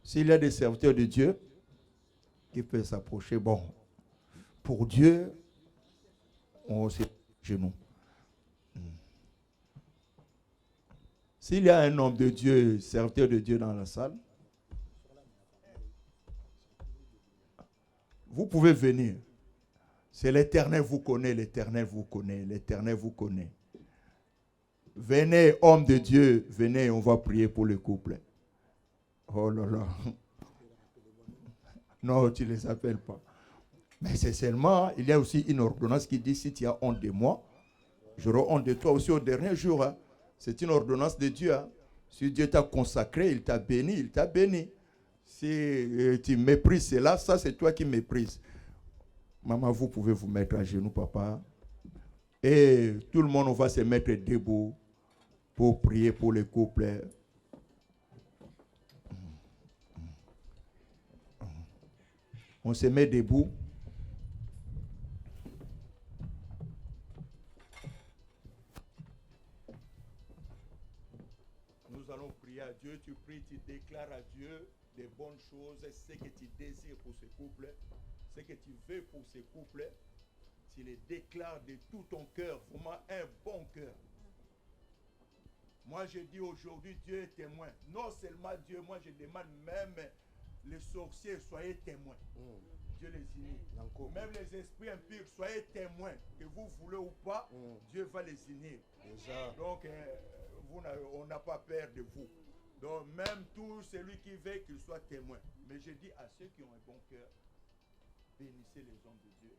S'il y a des serviteurs de Dieu qui peuvent s'approcher, bon, pour Dieu, on se genoux. S'il y a un homme de Dieu, serviteur de Dieu dans la salle, vous pouvez venir. C'est l'Éternel vous connaît, l'Éternel vous connaît, l'Éternel vous connaît. Venez, homme de Dieu, venez, on va prier pour le couple. Oh là là. Non, tu ne les appelles pas. Mais c'est seulement, il y a aussi une ordonnance qui dit, si tu as honte de moi, j'aurai honte de toi aussi au dernier jour. Hein. C'est une ordonnance de Dieu. Hein. Si Dieu t'a consacré, il t'a béni, il t'a béni. Si tu méprises cela, ça c'est toi qui méprises. Maman, vous pouvez vous mettre à genoux, papa. Et tout le monde, on va se mettre debout pour prier pour les couples. On se met debout. Nous allons prier à Dieu. Tu pries, tu déclares à Dieu des bonnes choses, ce que tu désires pour ce couple, ce que tu veux pour ce couple. Tu les déclares de tout ton cœur, vraiment un bon cœur. Moi, je dis aujourd'hui, Dieu est témoin. Non seulement Dieu, moi je demande même les sorciers, soyez témoins. Dieu les unit. Même les esprits impurs, soyez témoins. Que vous voulez ou pas, Dieu va les unir. Donc, on n'a pas peur de vous. Donc même tout celui qui veut qu'il soit témoin. Mais je dis à ceux qui ont un bon cœur, bénissez les hommes de Dieu.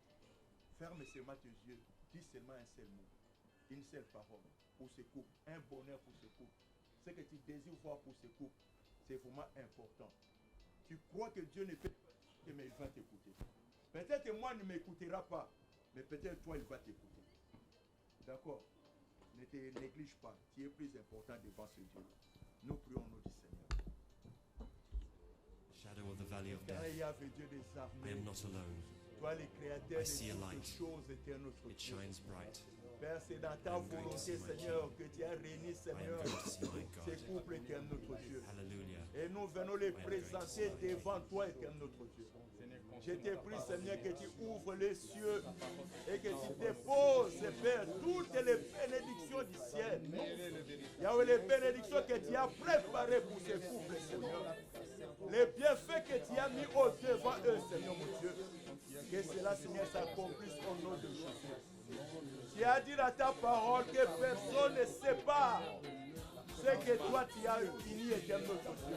Ferme seulement tes yeux. Dis seulement un seul mot. Une seule parole pour ce couple. Un bonheur pour ce couple. Ce que tu désires voir pour ce couple, c'est vraiment important. Tu crois que Dieu ne peut pas, mais il va t'écouter. Peut-être que moi ne m'écoutera pas, mais peut-être toi il va t'écouter. D'accord? Ne te néglige pas. Tu es plus important devant ce Dieu. Nous prions au nom du Seigneur. Shadow of the valley of death. Dieu des I armées. am not alone. Toi le créateur I see a de light. toutes choses était notre It Dieu. shines bright. Père, c'est dans ta I'm going to volonté, see my Seigneur, King. que tu as réuni, Seigneur, I am going to see my God. ces couples qui aiment notre Dieu. Hallelujah. Et nous venons les présenter devant toi et qui aiment notre Dieu. Je te prie, Seigneur, que tu ouvres les cieux et que tu déposes, Père, toutes les bénédictions du ciel. Il y a les bénédictions que tu as préparées pour ces couples, Seigneur. Les bienfaits que tu as mis au devant eux, Seigneur mon Dieu. Que cela, Seigneur, s'accomplisse au nom de Jésus. Tu as dit dans ta parole que personne ne sépare ce que toi tu as uni et qui aime notre Dieu.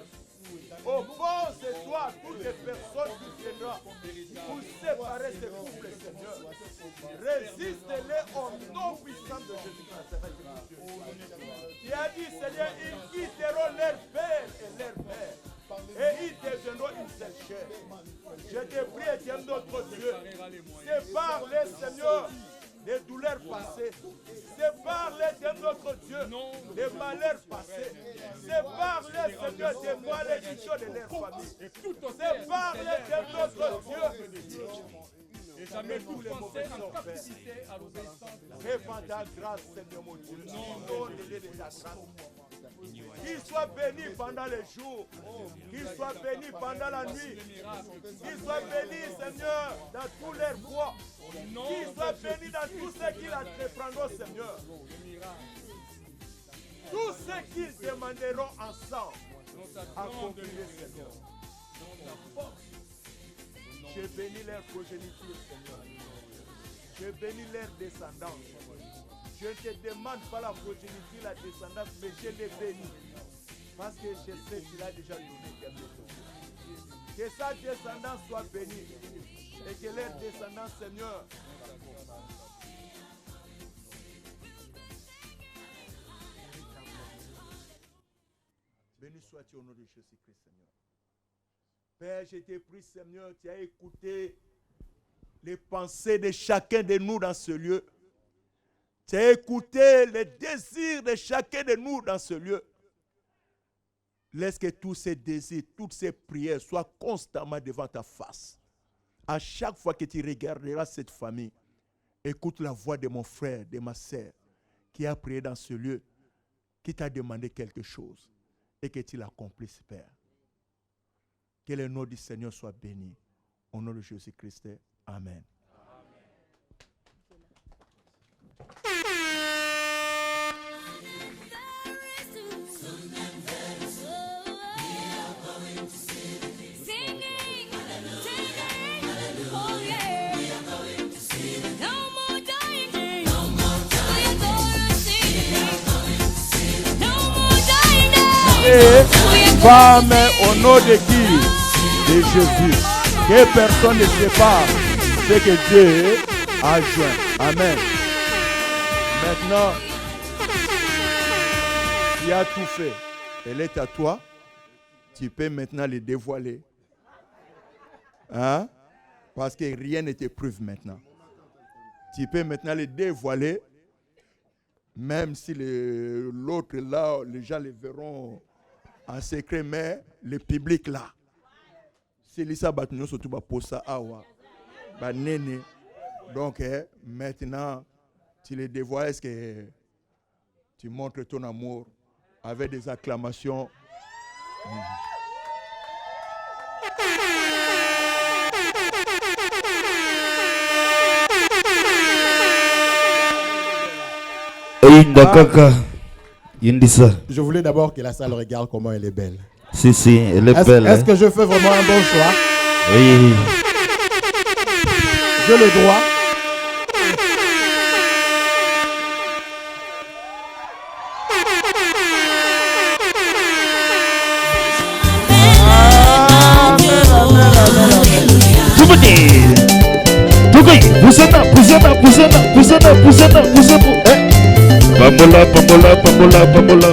Oppose-toi à toutes les personnes qui viendront pour séparer ces couples, Seigneur. Résiste-les au nom puissant de Jésus-Christ. Tu as dit, Seigneur, ils quitteront leur père et leur mère. Et ils deviendront une seule chair. Je te prie, Éternel notre Dieu, sépare-les, Seigneur, des douleurs passées. Sépare-les de notre Dieu des malheurs passés. Sépare-les, Seigneur, des malédictions de leur famille. Sépare-les de notre Dieu. Et jamais tous les mauvais sont faits. Répands ta grâce, Seigneur mon Dieu. Donne-les de ta grâce. Qu'il soit béni pendant les jours. Qu'il soit béni pendant la nuit. Qu'il soit béni, Seigneur, dans tous leurs voies. Qu'il soit béni dans tout ce qu'ils entreprendront, Seigneur. Tout ce qu'ils demanderont ensemble, accomplirez, Seigneur. Je bénis leur progéniture, Seigneur. Je bénis leur descendance. Je ne te demande pas la progéniture, la descendance, mais je les bénis. Parce que je sais qu'il a déjà donné quelque chose. Que sa descendance soit bénie. Et que leur descendance, Seigneur, béni sois-tu au nom de Jésus-Christ, Seigneur. Père, je te prie, Seigneur, tu as écouté les pensées de chacun de nous dans ce lieu. Tu as écouté les désirs de chacun de nous dans ce lieu. Laisse que tous ces désirs, toutes ces prières soient constamment devant ta face. À chaque fois que tu regarderas cette famille, écoute la voix de mon frère, de ma sœur, qui a prié dans ce lieu, qui t'a demandé quelque chose, et que tu l'accomplisses, Père. Que le nom du Seigneur soit béni. Au nom de Jésus-Christ. Amen. Femme au nom de qui? De Jésus. Que personne ne sépare ce que Dieu a joint. Amen. Maintenant, tu as tout fait. Elle est à toi. Tu peux maintenant les dévoiler. Hein? Parce que rien ne t'éprouve maintenant. Tu peux maintenant les dévoiler. Même si l'autre là, les gens les verront en secret, mais le public là. C'est l'issa batunion surtout pour ça awa. Ba nene. Donc maintenant tu les dévoiles, est-ce que tu montres ton amour avec des acclamations. Je voulais d'abord que la salle regarde comment elle est belle. Si, elle est belle. Est-ce que je fais vraiment un bon choix? Oui. J'ai le droit. Poussez-moi.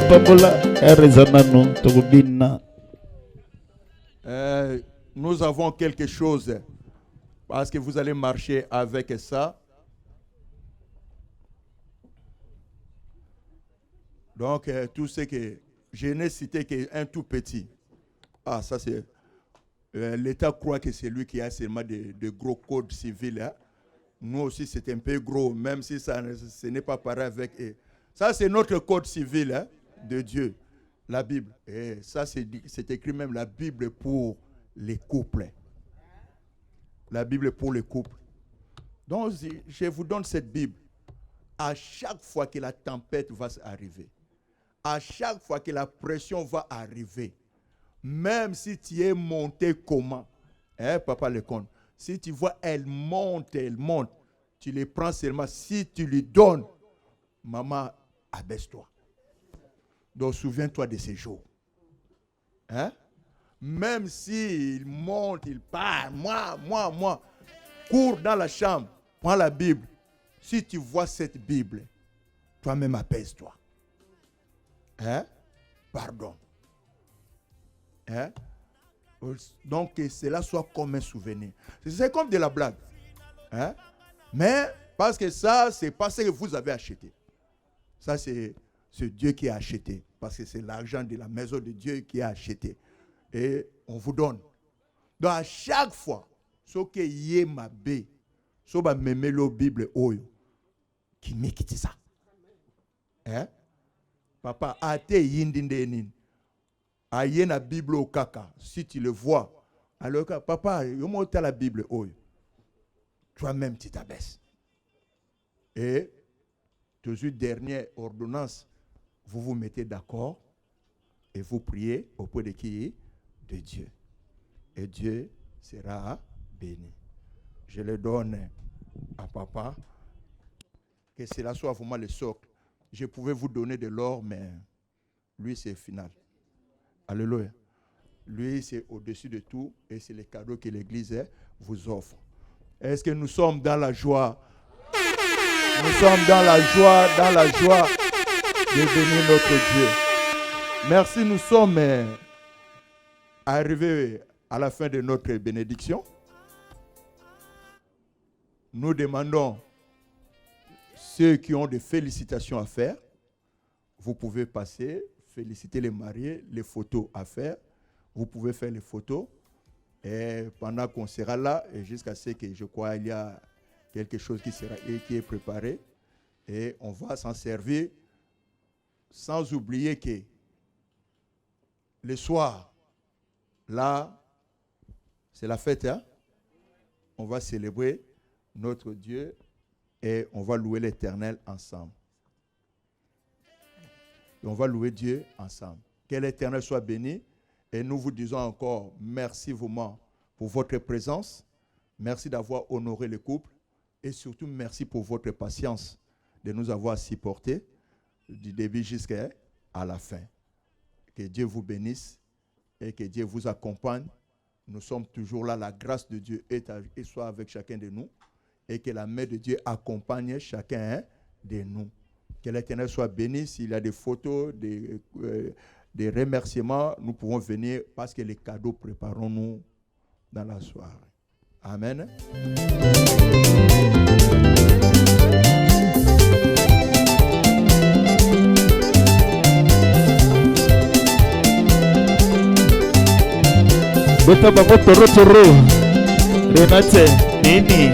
Pambola. Rezanano, Togobina. Nous avons quelque chose, parce que vous allez marcher avec ça. Donc, tout ce que je n'ai cité qu'un tout petit. Ah, ça c'est... L'État croit que c'est lui qui a seulement de gros codes civils. Hein. Nous aussi, c'est un peu gros, même si ce n'est pas pareil avec eux. Ça, c'est notre code civil hein, de Dieu, la Bible. Et ça, c'est écrit même la Bible pour les couples. La Bible pour les couples. Donc, je vous donne cette Bible. À chaque fois que la tempête va arriver, à chaque fois que la pression va arriver, même si tu es monté comment, hein, Papa Lecomte, si tu vois, elle monte, tu les prends seulement si tu lui donnes, maman, abaisse-toi. Donc, souviens-toi de ces jours. Hein? Même s'il monte, il part, moi, cours dans la chambre, prends la Bible. Si tu vois cette Bible, toi-même apaise-toi. Hein? Pardon. Hein? Donc, que cela soit comme un souvenir. C'est comme de la blague. Hein? Mais, parce que ça, c'est pas ce que vous avez acheté. Ça, c'est Dieu qui a acheté. Parce que c'est l'argent de la maison de Dieu qui a acheté. Et on vous donne. Donc, à chaque fois, ce que y ma bé, ce que me la Bible, qui m'équipe ça. Hein? Papa, ate yindindenin. Aïe la Bible au caca. Si tu le vois, alors papa, il monte la Bible. Toi-même, tu t'abaisses. Et, toujours dernière ordonnance, vous vous mettez d'accord et vous priez auprès de qui? De Dieu. Et Dieu sera béni. Je le donne à papa. Que cela soit vraiment le socle. Je pouvais vous donner de l'or, mais lui, c'est final. Alléluia. Lui, c'est au-dessus de tout et c'est le cadeau que l'Église vous offre. Est-ce que nous sommes dans la joie? Nous sommes dans la joie de bénir notre Dieu. Merci, nous sommes arrivés à la fin de notre bénédiction. Nous demandons ceux qui ont des félicitations à faire. Vous pouvez passer, féliciter les mariés, les photos à faire. Vous pouvez faire les photos. Et pendant qu'on sera là, et jusqu'à ce que je crois il y a quelque chose qui est préparé. Et on va s'en servir sans oublier que le soir, là, c'est la fête. Hein? On va célébrer notre Dieu et on va louer l'Éternel ensemble. Et on va louer Dieu ensemble. Que l'Éternel soit béni. Et nous vous disons encore merci vraiment pour votre présence. Merci d'avoir honoré le couple. Et surtout, merci pour votre patience de nous avoir supportés du début jusqu'à la fin. Que Dieu vous bénisse et que Dieu vous accompagne. Nous sommes toujours là. La grâce de Dieu et soit avec chacun de nous. Et que la main de Dieu accompagne chacun de nous. Que l'Éternel soit béni. S'il y a des photos, des remerciements, nous pouvons venir parce que les cadeaux préparons-nous dans la soirée. Amen. Botaba toro Renate Nini.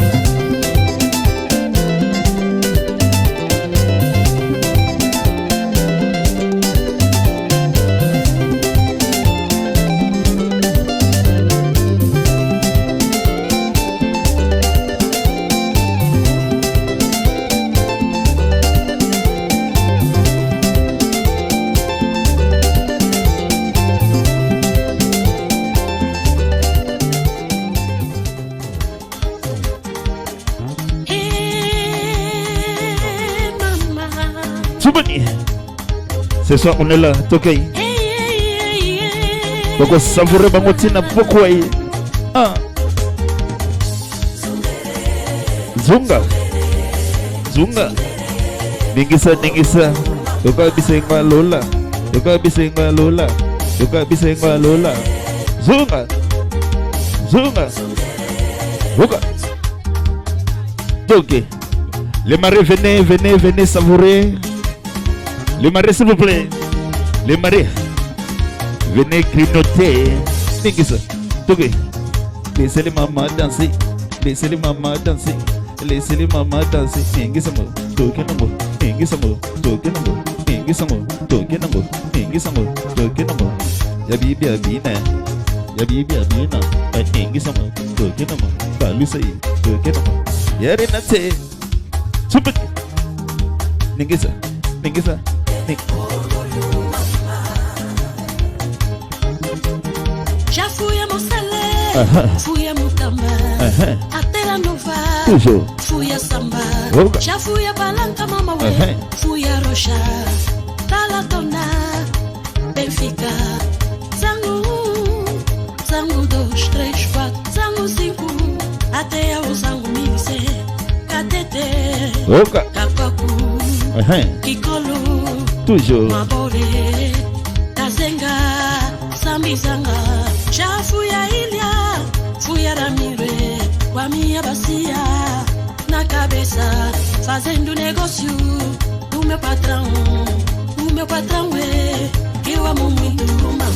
Ce soir on est là, Tokay. Donc on savourer ma motina pourquoi. Zunga. Zunga. Ningisa, ningisa. Yoka bising Lola. Yoka bising Lola. Yoka bising Lola. Zunga. Zunga. Yoka. Ok. Les maris, venez, venez, venez savourer. Les maris, s'il vous plaît. Les maris. Venez grignoter. Ningisa. Ok. Laissez les mamans danser. Laissez les mamans danser. Laissez les mamans danser. Ningisa mo. Tokenamo. Ningisa mo. Tokenamo. Ningisa mo. Tokenamo. Ningisa mo. Tokenamo. Yabibi abina. Yabibi abina. Ningisa mo. Tokenamo. Balusai. Tokenamo. Yare nate. Super. Ningisa. Ningisa. Já fui a Moçalé, fui a Mutamba, até a Nova, fui a Samba. Já fui a Balanca, Mamaué, fui a Rocha, Talatona, Benfica, Zangu 2, 3, 4, Zangu 5, até ao Zangu Mise, Catete, Capacu, Kikolo, Mabore, Kazenga, Sambizanga. Já fui a Ilha, fui a Ramire, com a minha bacia na cabeça, fazendo negócio do meu patrão. O meu patrão é que eu amo muito, mamãe.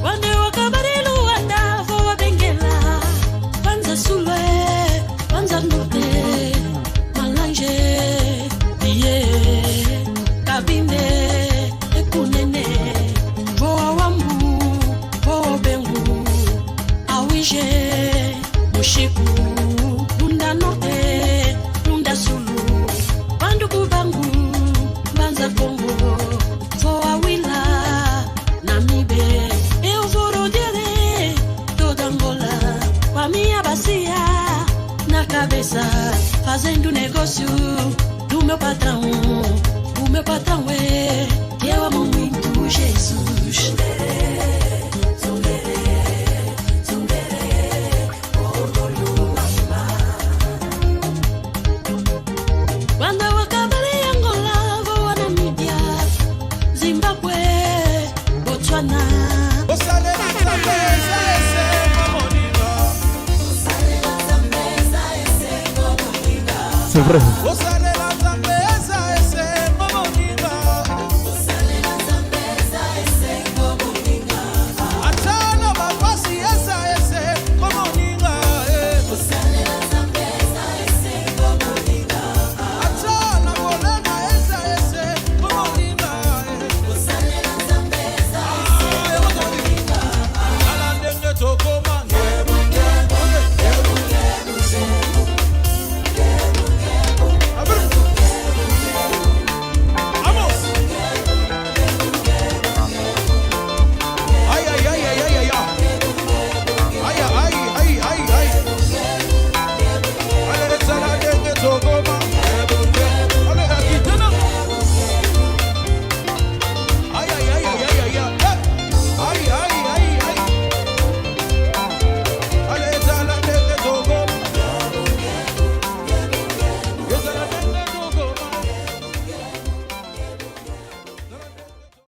Quando eu acabar de Luanda, vou a Benguela, Panza Sulé, Panza Norte. Kabinde, Ekunene, Voa Wambu, Voa Bengu, Awije, Mushiku, Lunda Norte, Lunda Sulu, Banduku Bangu, Banza Congo, Voa Wila, Namibe, eu vou rodear toda Angola, com a minha bacia na cabeça, fazendo negócio do meu patrão. O meu patrão é que eu amo muito, Jesus. Quando eu acabar em Angola, vou a Namíbia, Zimbabwe, Botswana. C'est vrai.